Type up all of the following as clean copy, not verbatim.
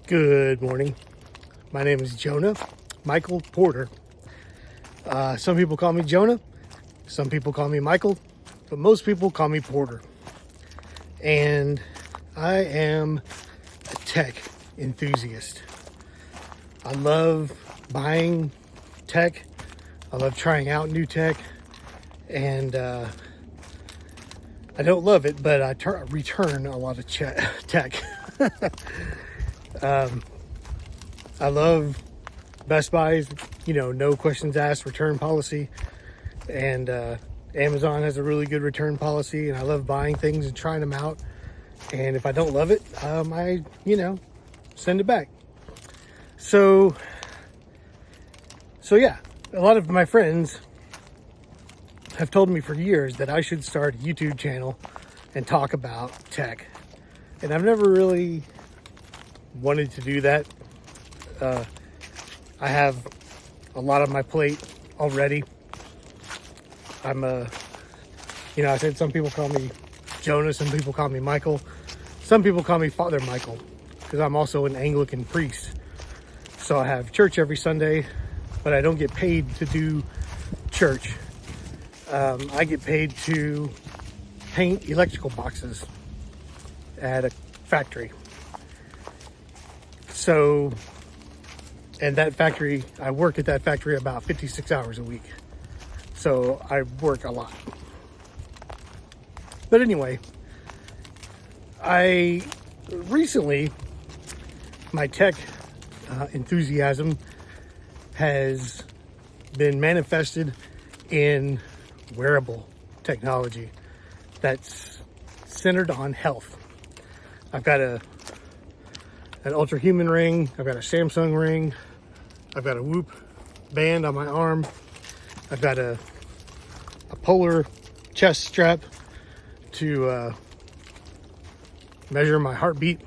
Good morning. My name is Jonah Michael Porter. Some people call me Jonah, some people call me Michael, but most people call me Porter. And I am a tech enthusiast. I love buying tech. I love trying out new tech. And I don't love it, but I return a lot of tech. I love Best Buy's, no questions asked return policy. And Amazon has a really good return policy. And I love buying things and trying them out. And if I don't love it, I send it back. So yeah, a lot of my friends have told me for years that I should start a YouTube channel and talk about tech. And I've never really wanted to do that. I have a lot on my plate already. I said some people call me Jonah, some people call me Michael. Some people call me Father Michael because I'm also an Anglican priest. So I have church every Sunday, but I don't get paid to do church. I get paid to paint electrical boxes at a factory. So, and that factory, I work at that factory about 56 hours a week. So I work a lot. But anyway, my tech enthusiasm has been manifested in wearable technology that's centered on health. I've got an Ultra Human ring. I've got a Samsung ring. I've got a Whoop band on my arm. I've got a Polar chest strap to measure my heartbeat.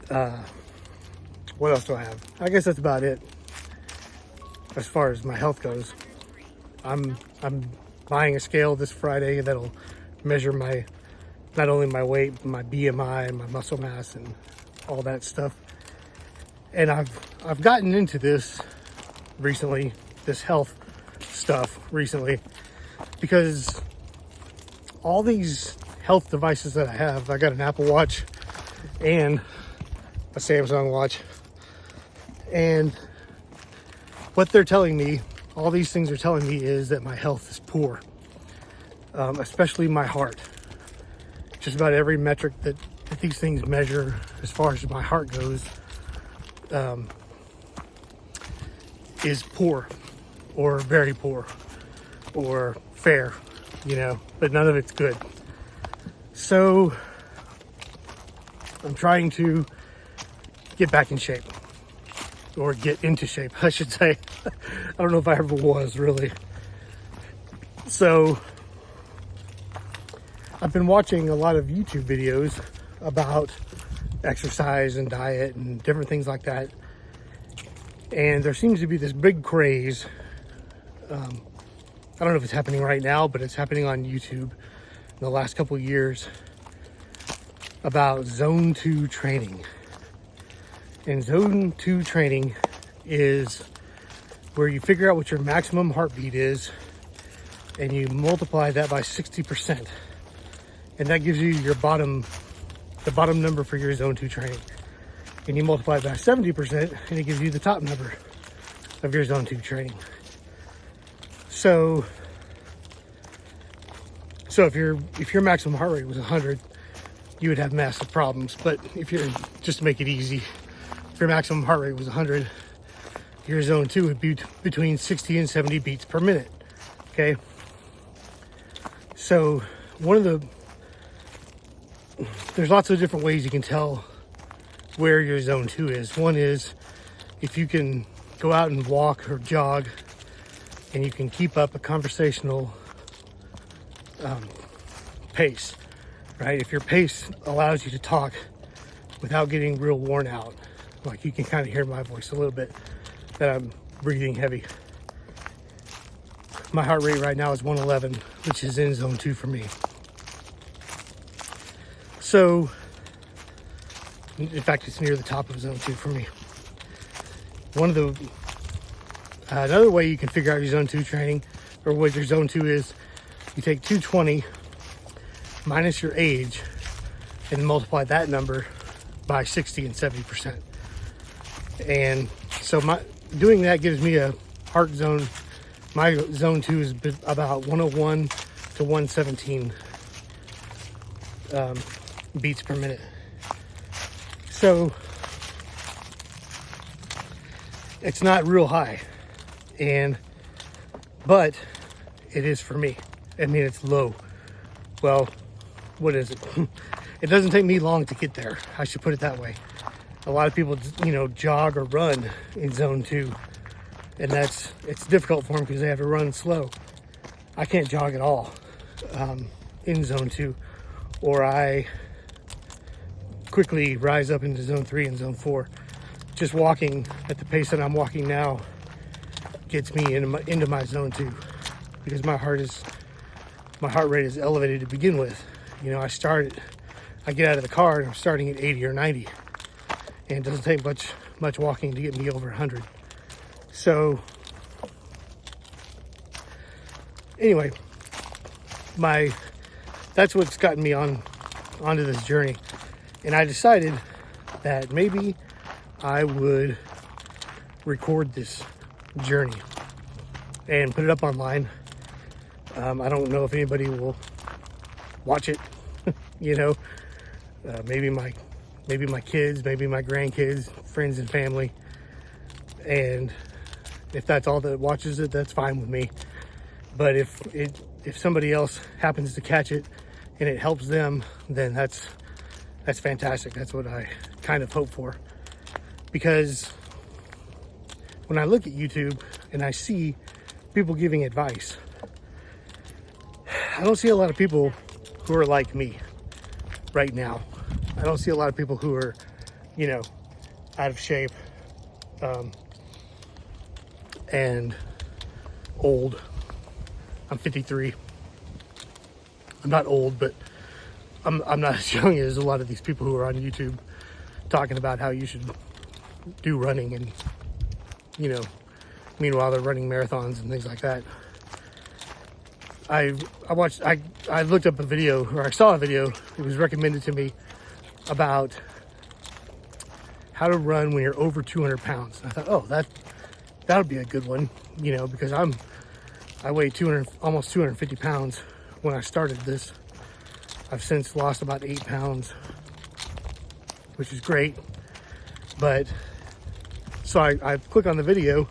What else do I have? I guess that's about it as far as my health goes. I'm buying a scale this Friday that'll measure not only my weight, but my BMI and my muscle mass and all that stuff. And I've gotten into this recently, this health stuff recently, because all these health devices that I got an Apple Watch and a Samsung Watch, and what they're telling me, all these things are telling me, is that my health is poor, especially my heart. Just about every metric that these things measure as far as my heart goes is poor or very poor or fair, but none of it's good. So I'm trying to get back in shape, or get into shape, I should say. I don't know if I ever was, really. So I've been watching a lot of YouTube videos about exercise and diet and different things like that. And there seems to be this big craze. I don't know if it's happening right now, but it's happening on YouTube in the last couple of years about Zone 2 training. And Zone 2 training is where you figure out what your maximum heartbeat is and you multiply that by 60%. And that gives you the bottom number for your Zone 2 training. And you multiply it by 70% and it gives you the top number of your Zone 2 training. So if your maximum heart rate was 100, you would have massive problems. But just to make it easy, if your maximum heart rate was 100, your Zone 2 would be between 60 and 70 beats per minute. Okay? So there's lots of different ways you can tell where your Zone 2 is. One is if you can go out and walk or jog and you can keep up a conversational pace, right? If your pace allows you to talk without getting real worn out, like you can kind of hear my voice a little bit, that I'm breathing heavy. My heart rate right now is 111, which is in Zone 2 for me. So In fact, it's near the top of zone 2 for me. Another way you can figure out your zone 2 training, or what your zone 2 is, you take 220 minus your age and multiply that number by 60 and 70%. And so doing that gives me a heart zone. My zone 2 is about 101 to 117 beats per minute. So it's not real high, but it is for me. I mean, it's low. Well, what is it? It doesn't take me long to get there. I should put it that way. A lot of people, jog or run in zone 2, and it's difficult for them because they have to run slow. I can't jog at all in zone 2, or I quickly rise up into zone 3 and zone 4. Just walking at the pace that I'm walking now gets me into my zone 2, because my heart rate is elevated to begin with. I get out of the car and I'm starting at 80 or 90, and it doesn't take much walking to get me over 100. So anyway, that's what's gotten me onto this journey. And I decided that maybe I would record this journey and put it up online. I don't know if anybody will watch it, maybe my kids, maybe my grandkids, friends and family. And if that's all that watches it, that's fine with me. But if somebody else happens to catch it and it helps them, then that's fantastic. That's what I kind of hope for. Because when I look at YouTube and I see people giving advice, I don't see a lot of people who are like me right now. I don't see a lot of people who are, out of shape and old. I'm 53. I'm not old, but I'm not as young as a lot of these people who are on YouTube talking about how you should do running, and meanwhile they're running marathons and things like that. I looked up a video, or I saw a video, it was recommended to me, about how to run when you're over 200 pounds. And I thought, oh, that would be a good one, because I weigh almost 250 pounds when I started this. I've since lost about 8 pounds, which is great. But so I click on the video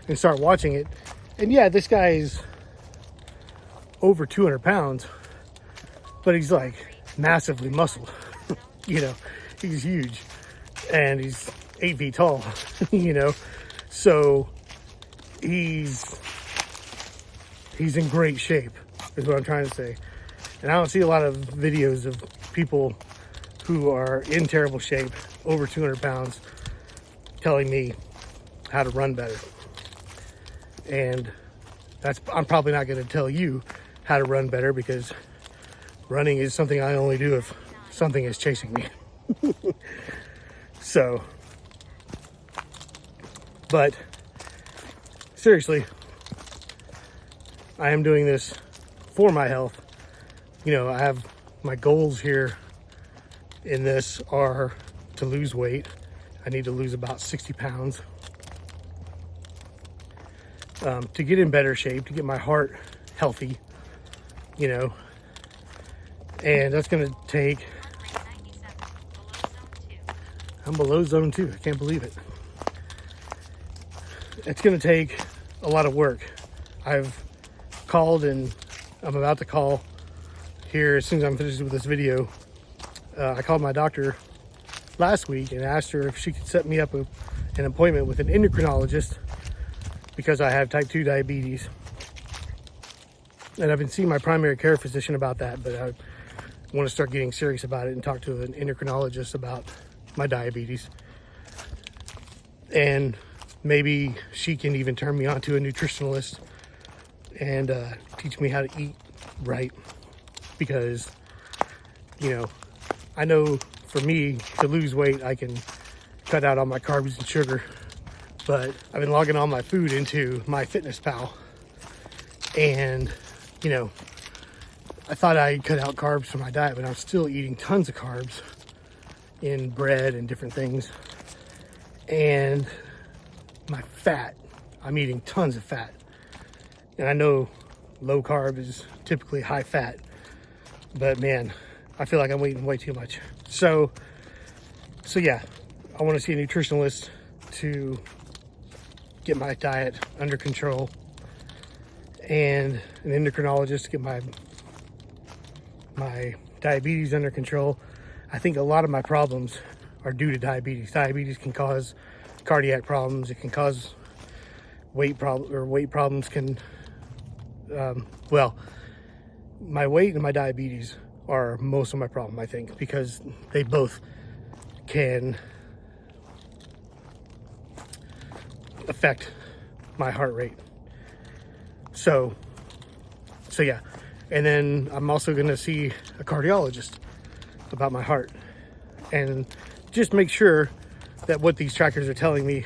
and start watching it, and yeah, this guy is over 200 pounds, but he's like massively muscled. He's huge, and he's 8 feet tall. So he's in great shape, is what I'm trying to say. And I don't see a lot of videos of people who are in terrible shape, over 200 pounds, telling me how to run better. And I'm probably not going to tell you how to run better, because running is something I only do if something is chasing me. So, but seriously, I am doing this for my health. I have my goals here in this are to lose weight. I need to lose about 60 pounds to get in better shape, to get my heart healthy, and that's going to take, I'm below zone 2. I can't believe it. It's going to take a lot of work. I've called, and I'm about to call here as soon as I'm finished with this video. I called my doctor last week and asked her if she could set me up an appointment with an endocrinologist, because I have type 2 diabetes. And I've been seeing my primary care physician about that, but I want to start getting serious about it and talk to an endocrinologist about my diabetes. And maybe she can even turn me on to a nutritionalist and teach me how to eat right. Because, I know for me to lose weight, I can cut out all my carbs and sugar. But I've been logging all my food into MyFitnessPal, and you know, I thought I cut out carbs from my diet, but I'm still eating tons of carbs in bread and different things. And my fat, I'm eating tons of fat. And I know low carb is typically high fat, but man, I feel like I'm eating way too much. So yeah, I want to see a nutritionalist to get my diet under control, and an endocrinologist to get my diabetes under control. I think a lot of my problems are due to diabetes. Diabetes can cause cardiac problems. It can cause weight problems can, well, my weight and my diabetes are most of my problem, I think, because they both can affect my heart rate. So yeah. And then I'm also going to see a cardiologist about my heart and just make sure that what these trackers are telling me,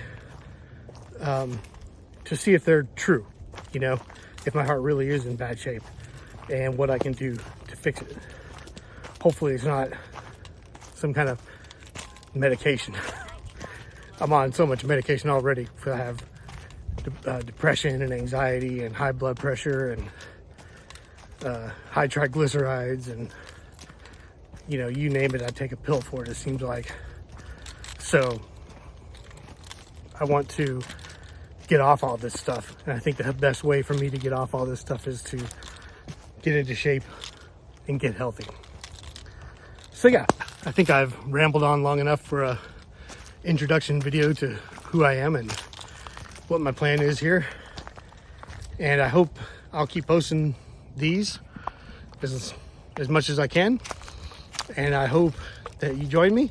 to see if they're true, you know, if my heart really is in bad shape and what I can do to fix it. Hopefully it's not some kind of medication. I'm on so much medication already. I have depression and anxiety and high blood pressure and high triglycerides, and you know, you name it, I take a pill for it, it seems like. So I want to get off all this stuff, and I think the best way for me to get off all this stuff is to get into shape and get healthy. So yeah, I think I've rambled on long enough for a introduction video to who I am and what my plan is here. And I hope I'll keep posting these as much as I can. And I hope that you join me.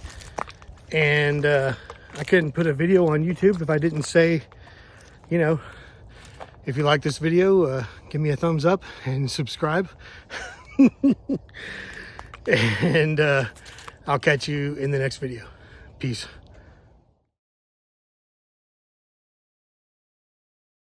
And I couldn't put a video on YouTube if I didn't say, you know, if you like this video, give me a thumbs up and subscribe. And I'll catch you in the next video. Peace.